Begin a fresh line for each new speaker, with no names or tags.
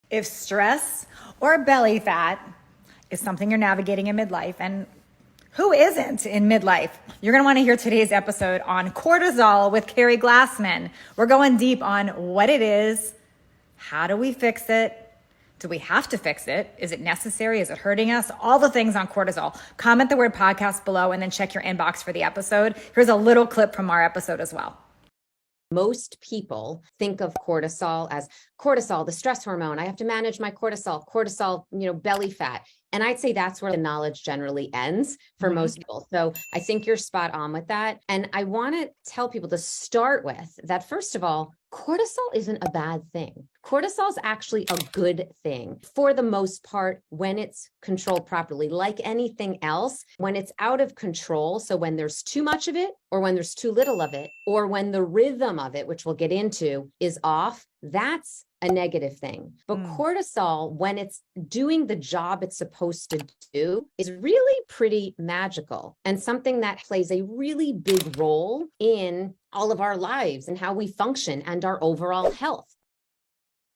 If stress or belly fat is something you're navigating in midlife, and who isn't in midlife? You're going to want to hear today's episode on cortisol with Keri Glassman. We're going deep on what it is, how do we fix it, do we have to fix it, is it necessary, is it hurting us, all the things on cortisol. Comment the word podcast below and then check your inbox for the episode. Here's a little clip from our episode as well.
Most people think of cortisol as cortisol, the stress hormone. I have to manage my cortisol, belly fat. And I'd say that's where the knowledge generally ends for most people. So I think you're spot on with that. And I want to tell people to start with that. First of all, cortisol isn't a bad thing. Cortisol is actually a good thing for the most part when it's controlled properly. Like anything else, when it's out of control, so when there's too much of it or when there's too little of it, or when the rhythm of it, which we'll get into, is off, that's a negative thing. But cortisol, when it's doing the job it's supposed to do, is really pretty magical and something that plays a really big role in all of our lives and how we function and our overall health.